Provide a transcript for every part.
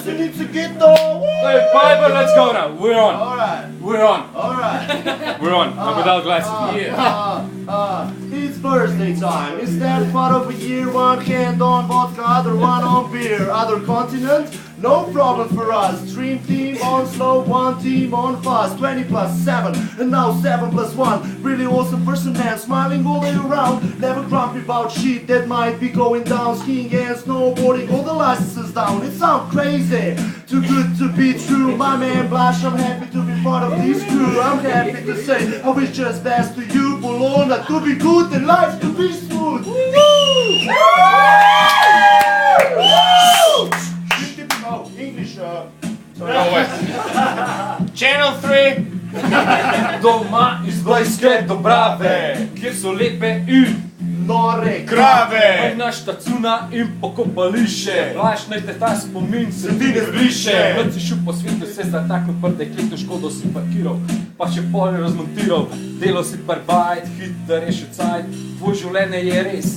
boys, we need to get though. Hey, Piper, let's go now. We're on. Alright. We're on. Alright. We're on. I'm without glasses. It's birthday time. Is that part of a year? One hand on vodka, other one on beer. Other continent? No problem for us. Dream team on slow, one team on fast. 20 plus 7, and now 7 plus 1. Really awesome person, man. Smiling all day around. Never grumpy about shit that might be going down. Skiing and snowboarding, all the licenses down. It sounds crazy. Too good to be true. My man Blush, I'm happy to be part of this crew. I'm happy to say I wish just best to you. Bologna to be good and life to be smooth. Oh, English, Channel 3. Doma iz Vojske Dobrave, kjer so lepe in nore krave. Naš tacuna in pokopališče. Vlaš naj te ta spomin se ti ne zbriše. Vlad si šel po svetu, se zataknil prde, kletno škodo si parkiral, pa še pol razmontiral. Delo si par bajt, hit da rešil cajt. Tvoj življenje je res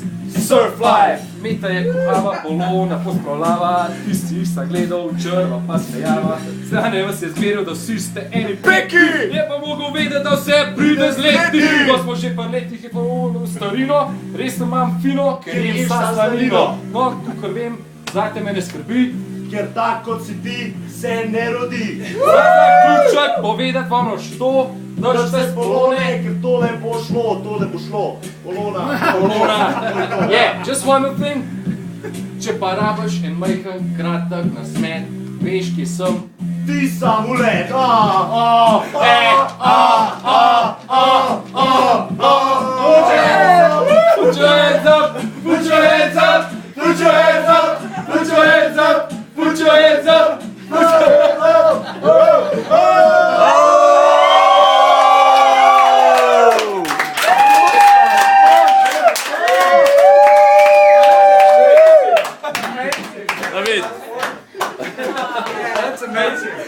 surf life. Meta je kuhava, Bologna pospravljava. Ti si jih sagledal, črva pa smejava. Strane vas je zmeril, da vsi ste eni peki. Je pa mogel vedeti, da vse pride z leti. Ko smo že par letih je to starino. Res imam fino, ker jem sa slanino. No, tukaj vem, zate me ne skrbi, ker tak kot si ti se ne rodi. Za zaključek povedati vam što, držite s Polone. Ker tole bo šlo. Polona. Yeah, just one more thing. Če pa rabiš en majhen kratek nasmet, veš, kje sem. Ti sam ulet. Put your hands up, put your hands up, put your hands up, put your hands up, put your hands up, put your hands up. David. That's amazing.